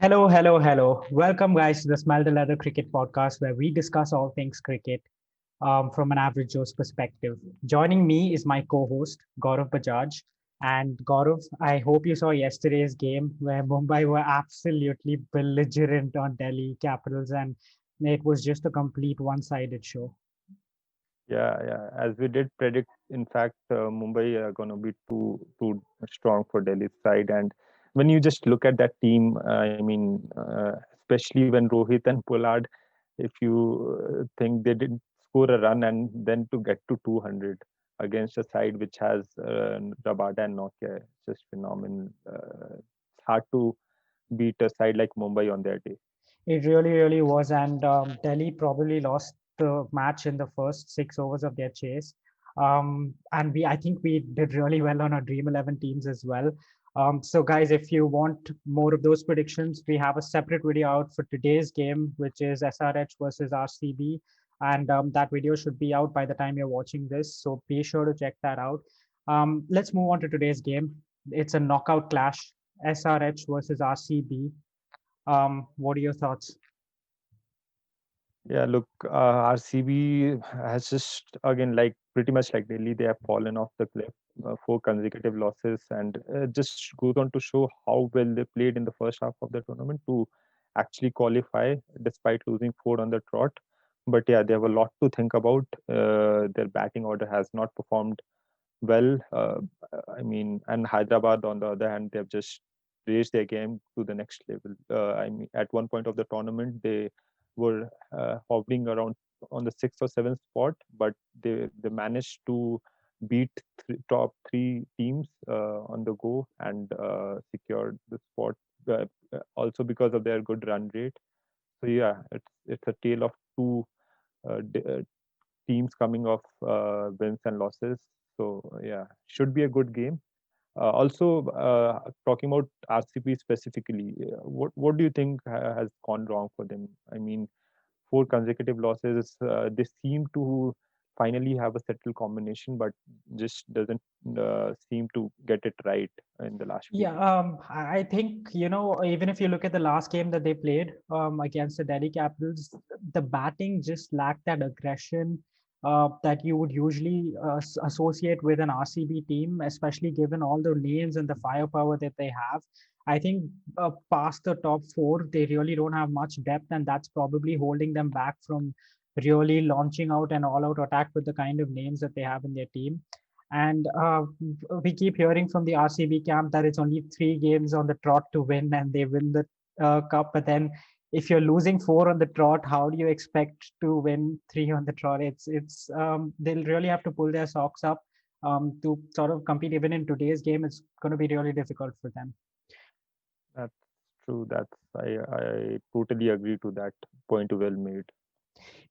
Hello, hello, hello. Welcome, guys, to the Smell the Leather Cricket Podcast, where we discuss all things cricket from an average Joe's perspective. Joining me is my co host, Gaurav Bajaj. And Gaurav, I hope you saw yesterday's game where Mumbai were absolutely belligerent on Delhi Capitals, and it was just a complete one sided show. Yeah. As we did predict, in fact, Mumbai are going to be too strong for Delhi's side. And when you just look at that team, especially when Rohit and Pollard, if you think they didn't score a run and then to get to 200 against a side which has Rabada and Nokia, it's just phenomenal. It's hard to beat a side like Mumbai on their day. It really, really was. And Delhi probably lost the match in the first 6 overs of their chase. And I think we did really well on our Dream 11 teams as well. So, guys, if you want more of those predictions, we have a separate video out for today's game, which is SRH versus RCB. And that video should be out by the time you're watching this. So be sure to check that out. Let's move on to today's game. It's a knockout clash, SRH versus RCB. What are your thoughts? Yeah, look, RCB has just again like pretty much like Delhi, they have fallen off the cliff, four consecutive losses, and just goes on to show how well they played in the first half of the tournament to actually qualify despite losing four on the trot. But yeah, they have a lot to think about. Their batting order has not performed well. And Hyderabad on the other hand, they have just raised their game to the next level. At one point of the tournament, they were hovering around on the sixth or seventh spot, but they managed to beat top three teams on the go and secured the spot. Also because of their good run rate. So yeah, it's a tale of two uh, d- uh, teams coming off wins and losses. So yeah, should be a good game. Talking about RCB specifically, what do you think has gone wrong for them? I mean, four consecutive losses. They seem to finally have a settled combination, but just doesn't seem to get it right in the last few Yeah, games. I think, even if you look at the last game that they played against the Delhi Capitals, the batting just lacked that aggression that you would usually associate with an RCB team, especially given all the names and the firepower that they have. I think past the top four, they really don't have much depth, and that's probably holding them back from really launching out an all-out attack with the kind of names that they have in their team. And we keep hearing from the RCB camp that it's only 3 games on the trot to win, and they win the cup. But then, if you're losing four on the trot, how do you expect to win three on the trot? It's they'll really have to pull their socks up to sort of compete. Even in today's game, it's going to be really difficult for them. That's true. I totally agree to that point. Well made.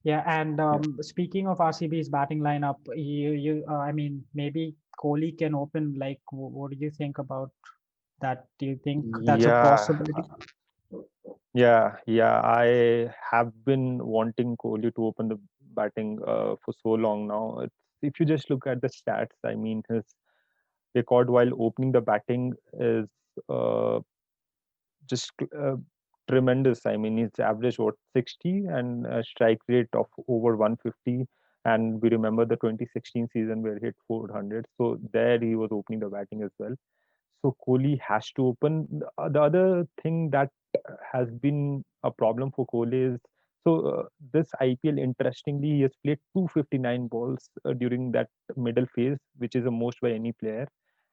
Yeah, and Yeah. speaking of RCB's batting lineup, I mean, maybe Kohli can open. Like, what do you think about that? Do you think that's a Yeah, possibility? yeah. I have been wanting Kohli to open the batting for so long now. If you just look at the stats, I mean, his record while opening the batting is uh, just tremendous. I mean, his average what 60 and a strike rate of over 150. And we remember the 2016 season where he hit 400. So there he was opening the batting as well. So Kohli has to open. The other thing that has been a problem for Kohli is this IPL. Interestingly, he has played 259 balls during that middle phase, which is the most by any player,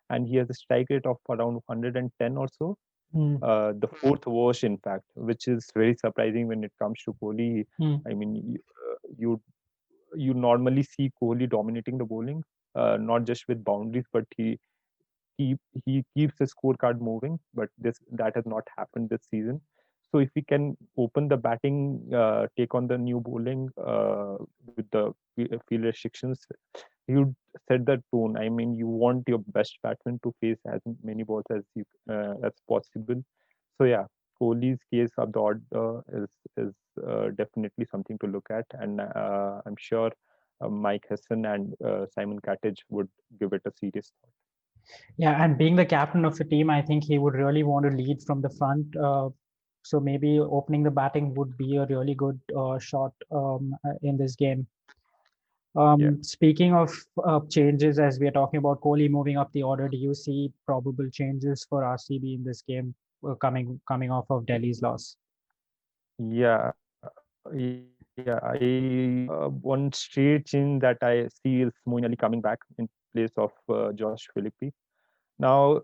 and he has a strike rate of around 110 or so. Mm, The fourth worst, in fact, which is very surprising when it comes to Kohli. mm. I mean, you normally see Kohli dominating the bowling, not just with boundaries, but he he keeps the scorecard moving, but this that has not happened this season. So if we can open the batting, take on the new bowling with the field restrictions, you set the tone. I mean, you want your best batsman to face as many balls as possible. So yeah, Kohli's case of the order is definitely something to look at, and I'm sure Mike Hessen and Simon Cattage would give it a serious thought. Yeah, and being the captain of the team, I think he would really want to lead from the front. So maybe opening the batting would be a really good shot in this game. Speaking of changes, as we are talking about Kohli moving up the order, do you see probable changes for RCB in this game coming off of Delhi's loss? Yeah, yeah. One straight change that I see is Moeen Ali coming back in place of Josh Philippi. Now,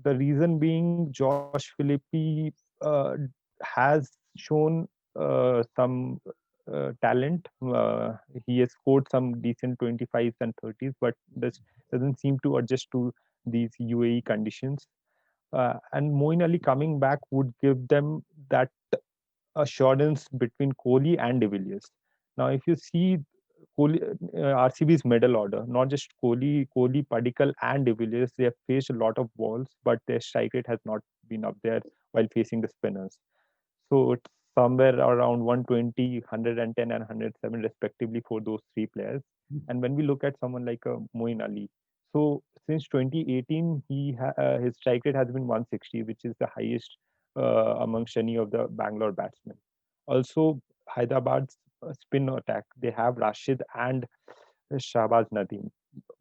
the reason being, Josh Philippi has shown some talent. He has scored some decent 25s and 30s, but this doesn't seem to adjust to these UAE conditions. And Moeen Ali coming back would give them that assurance between Kohli and De Villiers. Now, if you see Kohli, RCB's middle order, not just Kohli, Padikkal, and De Villiers, they have faced a lot of balls, but their strike rate has not been up there while facing the spinners. So it's somewhere around 120, 110, and 107 respectively for those three players. And when we look at someone like Moeen Ali, so since 2018, his strike rate has been 160, which is the highest amongst any of the Bangalore batsmen. Also, Hyderabad's spin attack, they have Rashid and Shahbaz Nadeem.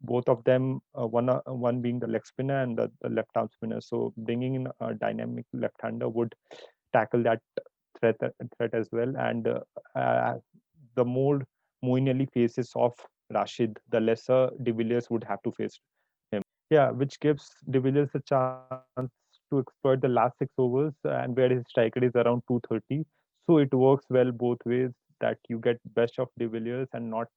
Both of them, one being the leg spinner and the left arm spinner. So bringing in a dynamic left hander would tackle that threat as well. And the more Moeen Ali faces off Rashid, the lesser De Villiers would have to face him. Yeah, which gives De Villiers a chance to exploit the last 6 overs and where his strike rate is around 230. So it works well both ways that you get best of De Villiers and not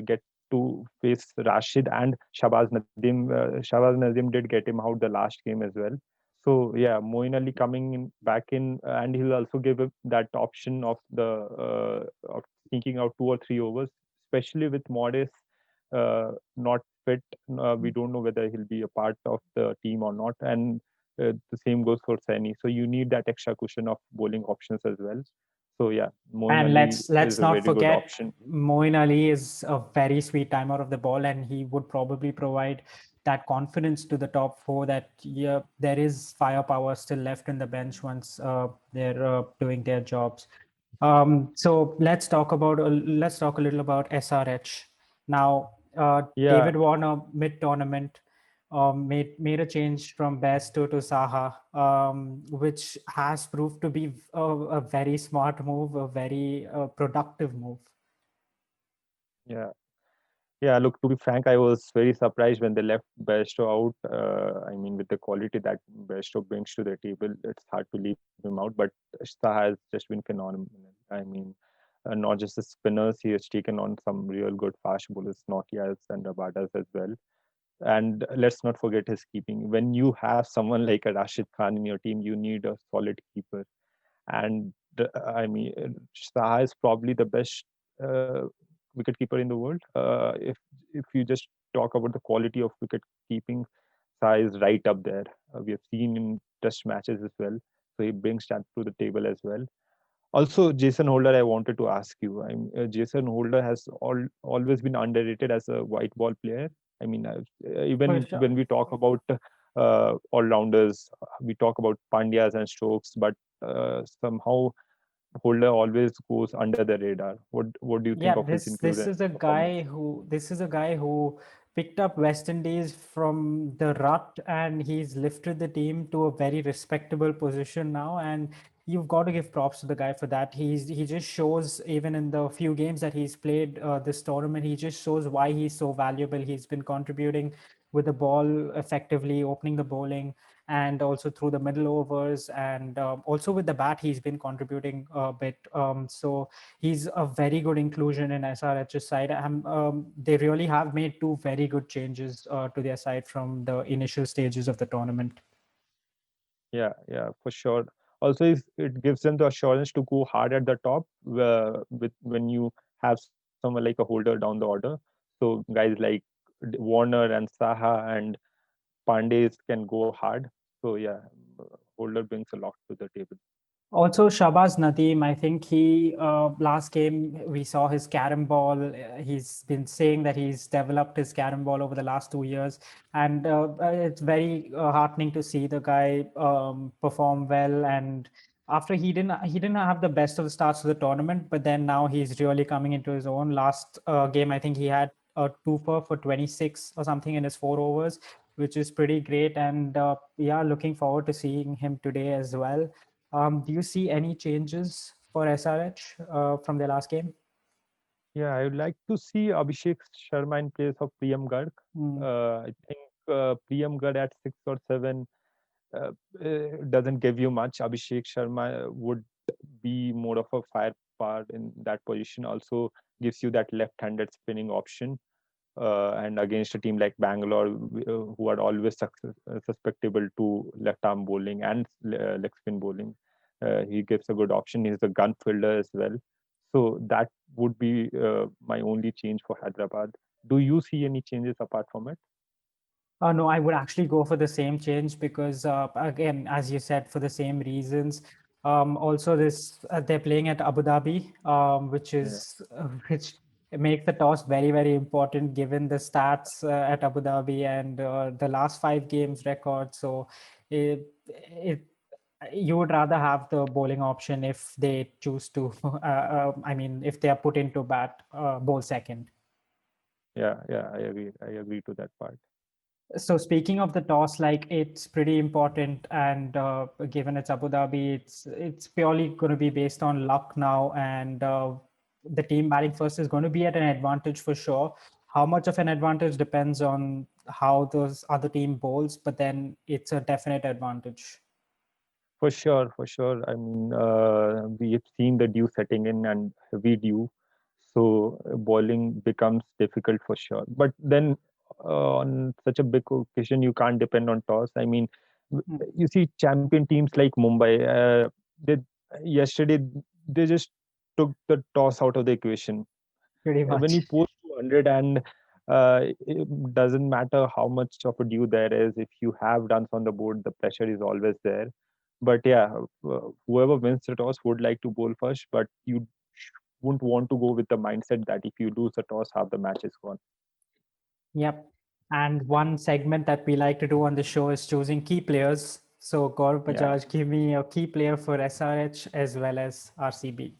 get to face Rashid and Shabaz Nadim. Shabaz Nadim did get him out the last game as well. So yeah, Moeen Ali coming in back in, and he'll also give him that option of sneaking out 2 or 3 overs, especially with Modest not fit. We don't know whether he'll be a part of the team or not, and the same goes for Saini. So you need that extra cushion of bowling options as well. So yeah, Moeen And Ali let's is a not very good forget, option. Moeen Ali is a very sweet timer of the ball, and he would probably provide that confidence to the top four that yeah, there is firepower still left in the bench once they're doing their jobs. So let's talk a little about SRH. Now, Yeah, David Warner mid tournament made a change from Bairstow to Saha, which has proved to be a very smart move, a very productive move. yeah. Yeah, look, to be frank, I was very surprised when they left Bairstow out. I mean, with the quality that Bairstow brings to the table, it's hard to leave him out. But Shah has just been phenomenal. I mean, not just the spinners, he has taken on some real good fast bowlers, Nokias and Rabadas as well. And let's not forget his keeping. When you have someone like a Rashid Khan in your team, you need a solid keeper. And I mean, Shah is probably the best wicket keeper in the world. If you just talk about the quality of wicket keeping, Shah is right up there. We have seen in test matches as well. So he brings that to the table as well. Also, Jason Holder, I wanted to ask you. Jason Holder has always been underrated as a white ball player. I mean, For even sure. when we talk about all rounders, we talk about Pandyas and Stokes, but somehow Holder always goes under the radar. What do you think Yeah, of his this inclusion is a performance? guy who picked up West Indies from the rut, and he's lifted the team to a very respectable position now. And you've got to give props to the guy for that. He just shows, even in the few games that he's played this tournament, he just shows why he's so valuable. He's been contributing with the ball effectively, opening the bowling, and also through the middle overs, and also with the bat, he's been contributing a bit. So he's a very good inclusion in SRH's side. They really have made two very good changes to their side from the initial stages of the tournament. Yeah, for sure. Also, it gives them the assurance to go hard at the top with when you have someone like a Holder down the order. So guys like Warner and Saha and Pandays can go hard. So yeah, Holder brings a lot to the table. Also, Shabazz Nadeem, I think he last game we saw his carom ball. He's been saying that he's developed his carom ball over the last 2 years, and it's very heartening to see the guy perform well. And after he didn't have the best of the starts to the tournament, but then now he's really coming into his own. Last game, I think he had a twofer for 26 or something in his 4 overs, which is pretty great. And yeah, looking forward to seeing him today as well. Do you see any changes for SRH from their last game? Yeah, I would like to see Abhishek Sharma in place of Priyam Garg. Mm, I think Priyam Garg at 6 or 7 uh, doesn't give you much. Abhishek Sharma would be more of a fire part in that position. Also gives you that left-handed spinning option. And against a team like Bangalore, who are always susceptible to left arm bowling and leg spin bowling, he gives a good option. He's a gun fielder as well. So that would be my only change for Hyderabad. Do you see any changes apart from it? No, I would actually go for the same change because, again, as you said, for the same reasons. Also, this they're playing at Abu Dhabi, which Yeah. is which makes the toss very, very important given the stats at Abu Dhabi and the last 5 games record. So, it you would rather have the bowling option if they choose to. I mean, if they are put into bat, bowl second. Yeah, I agree. I agree to that part. So speaking of the toss, like it's pretty important, and given it's Abu Dhabi, it's purely going to be based on luck now, and the team batting first is going to be at an advantage for sure. How much of an advantage depends on how those other team bowls, but then it's a definite advantage. For sure, for sure. I mean, we have seen the dew setting in and heavy dew, so bowling becomes difficult for sure. But then, on such a big occasion, you can't depend on toss. I mean, Mm, you see champion teams like Mumbai. They yesterday they just took the toss out of the equation. pretty When much. you post 200 and it doesn't matter how much of a due there is, if you have runs on the board, the pressure is always there. But yeah, whoever wins the toss would like to bowl first, but you wouldn't want to go with the mindset that if you lose the toss, half the match is gone. Yep. And one segment that we like to do on the show is choosing key players. So Gaurav Yeah, Bajaj, give me a key player for SRH as well as RCB.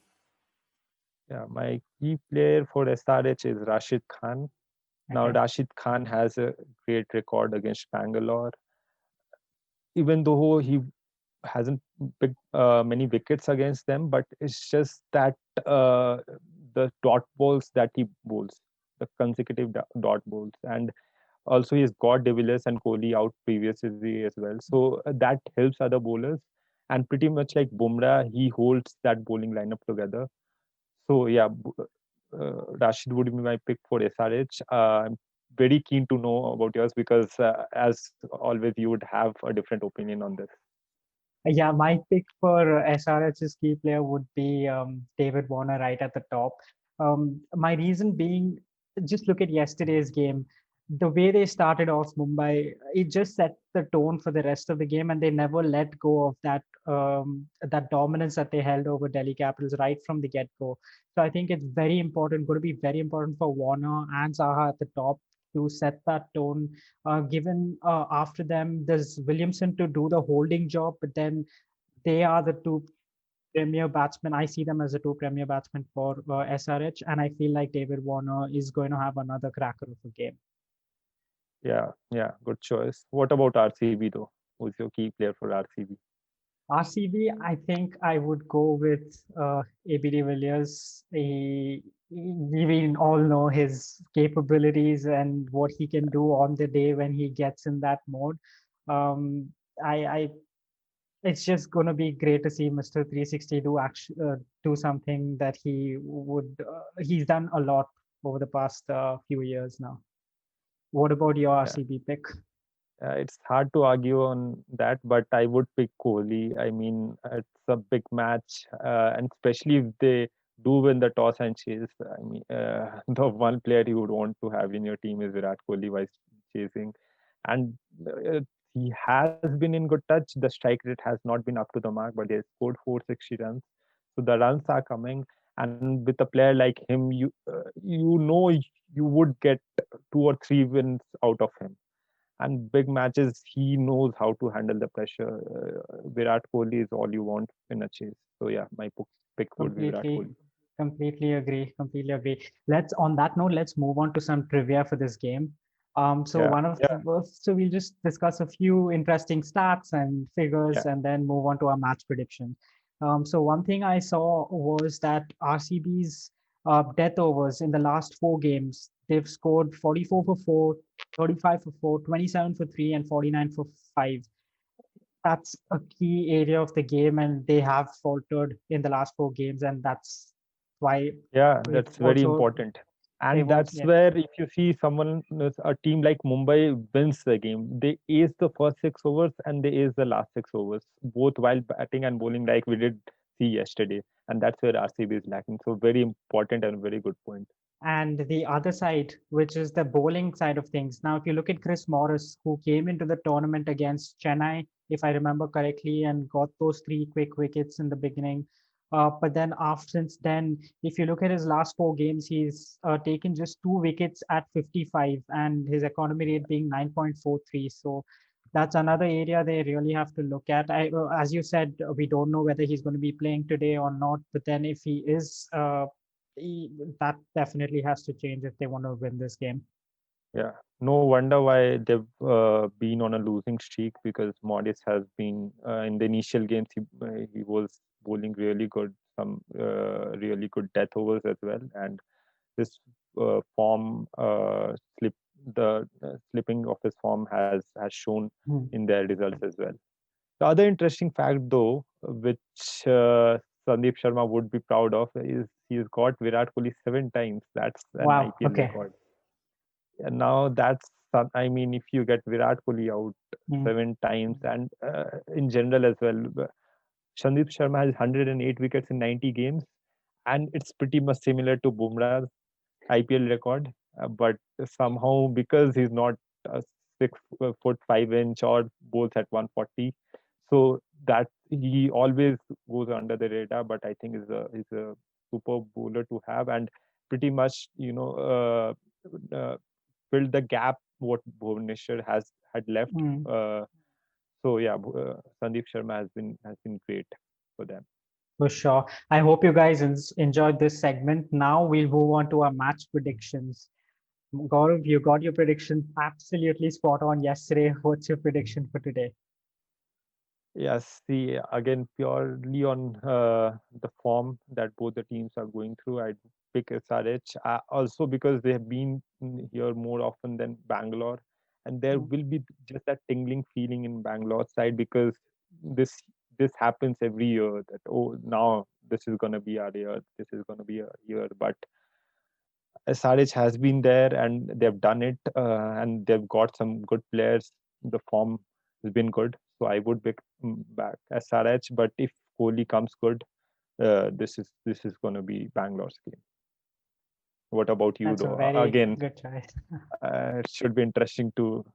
yeah. My key player for SRH is Rashid Khan. Now, Okay. Rashid Khan has a great record against Bangalore, even though he hasn't picked many wickets against them, but it's just that uh, the dot balls that he bowls, the consecutive dot balls, and also he's got De Villiers and Kohli out previously as well. So that helps other bowlers. And pretty much like Bumrah, he holds that bowling lineup together. So yeah, Rashid would be my pick for SRH. I'm very keen to know about yours because, as always, you would have a different opinion on this. Yeah, my pick for SRH's key player would be David Warner right at the top. My reason being, just look at yesterday's game. The way they started off Mumbai, it just set the tone for the rest of the game, and they never let go of that dominance that they held over Delhi Capitals right from the get-go. So I think it's very important, going to be very important for Warner and Zaha at the top to set that tone. Given after them, there's Williamson to do the holding job, but then they are the two premier batsmen. I see them as the two premier batsmen for SRH, and I feel like David Warner is going to have another cracker of a game. Yeah, good choice. What about RCB though? Who's your key player for RCB? RCB, I think I would go with AB de Villiers. We all know his capabilities and what he can do on the day when he gets in that mode. Um, I it's just going to be great to see Mr. 360 do something that he's done a lot over the past few years now. What about your Yeah, RCB pick? it's hard to argue on that, but I would pick Kohli. I mean, it's a big match, and especially if they do win the toss and chase. I mean, the one player you would want to have in your team is Virat Kohli while chasing, and he has been in good touch. The strike rate has not been up to the mark, but he has scored 460 runs. So the runs are coming, and with a player like him, you know you would get 2 or 3 wins out of him. And big matches, he knows how to handle the pressure. Virat Kohli is all you want in a chase. So yeah, my pick would be Virat Completely, Kohli. completely agree. Completely agree. Let's on that note, let's move on to some trivia for this game. So Yeah, one of so we'll just discuss a few interesting stats and figures, yeah, and then move on to our match prediction. So one thing I saw was that RCB's death overs in the last 4 games, they've scored 44 for 4, 35 for 4, 27 for 3, and 49 for 5. That's a key area of the game, and they have faltered in the last 4 games, and that's why yeah. it That's very also important. And they've also that's yeah. where if you see a team like Mumbai wins the game, they ace the first 6 overs and they ace the last 6 overs, both while batting and bowling, like we did see yesterday. And that's where RCB is lacking. So very important and very good point. And the other side, which is the bowling side of things. Now, if you look at Chris Morris, who came into the tournament against Chennai, if I remember correctly, and got those 3 quick wickets in the beginning. But then after since then, if you look at his last 4 games, he's taken just 2 wickets at 55, and his economy rate being 9.43. So that's another area they really have to look at. As you said, we don't know whether he's going to be playing today or not. But then if he is, that definitely has to change if they want to win this game. Yeah, no wonder why they've been on a losing streak, because Modis has been in the initial games. He was bowling really good, some really good death overs as well, and this form slip the slipping of his form has shown Hmm. in their results as well. The other interesting fact, though, which Sandeep Sharma would be proud of, is he's got Virat Kohli 7 times. That's an Wow. IPL Okay. record. And now I mean, if you get Virat Kohli out Hmm. 7 times, and in general as well, Sandeep Sharma has 108 wickets in 90 games, and it's pretty much similar to Bumrah's IPL record. But somehow, because he's not a 6 foot 5 inch or bowls at 140, so that he always goes under the radar. But I think is a super bowler to have, and pretty much filled the gap what Bhuvaneshwar had left. Hmm. So yeah, Sandeep Sharma has been great for them. For sure. I hope you guys enjoyed this segment. Now we'll move on to our match predictions. Gaurav, you got your prediction absolutely spot on yesterday. What's your prediction for today? Yes, see, again, purely on the form that both the teams are going through, I'd pick SRH. Also because they have been here more often than Bangalore, and there Hmm. will be just that tingling feeling in Bangalore side, because this this happens every year, that oh, now this is gonna be our year, this is gonna be a year. But SRH has been there and they've done it, and they've got some good players. The form has been good, so I would pick back SRH. But if Kohli comes good, this is going to be Bangalore's game. What about you, That's a though? very Again, good choice. it should be interesting to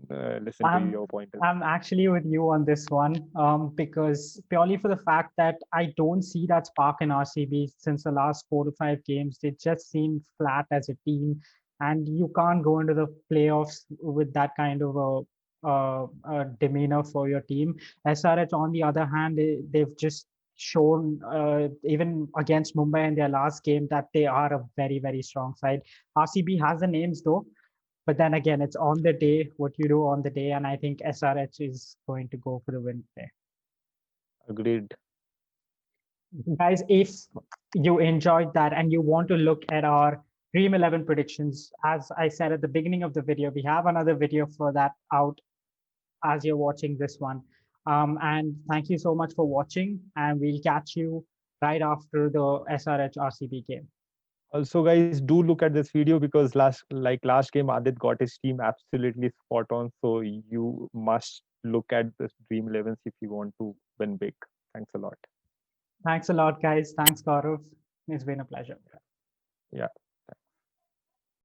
listen to I'm your point. I'm actually with you on this one, because purely for the fact that I don't see that spark in RCB since the last 4 to 5 games. They just seem flat as a team, and you can't go into the playoffs with that kind of a demeanor for your team. SRH, on the other hand, they've just shown even against Mumbai in their last game that they are a very, very strong side. RCB has the names though, but then again, it's on the day, what you do on the day, and I think SRH is going to go for the win today. Agreed. Guys, if you enjoyed that and you want to look at our Dream 11 predictions, as I said at the beginning of the video, we have another video for that out as you're watching this one. And thank you so much for watching, and we'll catch you right after the SRH RCB game. Also, guys, do look at this video, because last game, Adit got his team absolutely spot on. So you must look at this Dream 11s if you want to win big. Thanks a lot. Thanks a lot, guys. Thanks, Gaurav. It's been a pleasure. Yeah.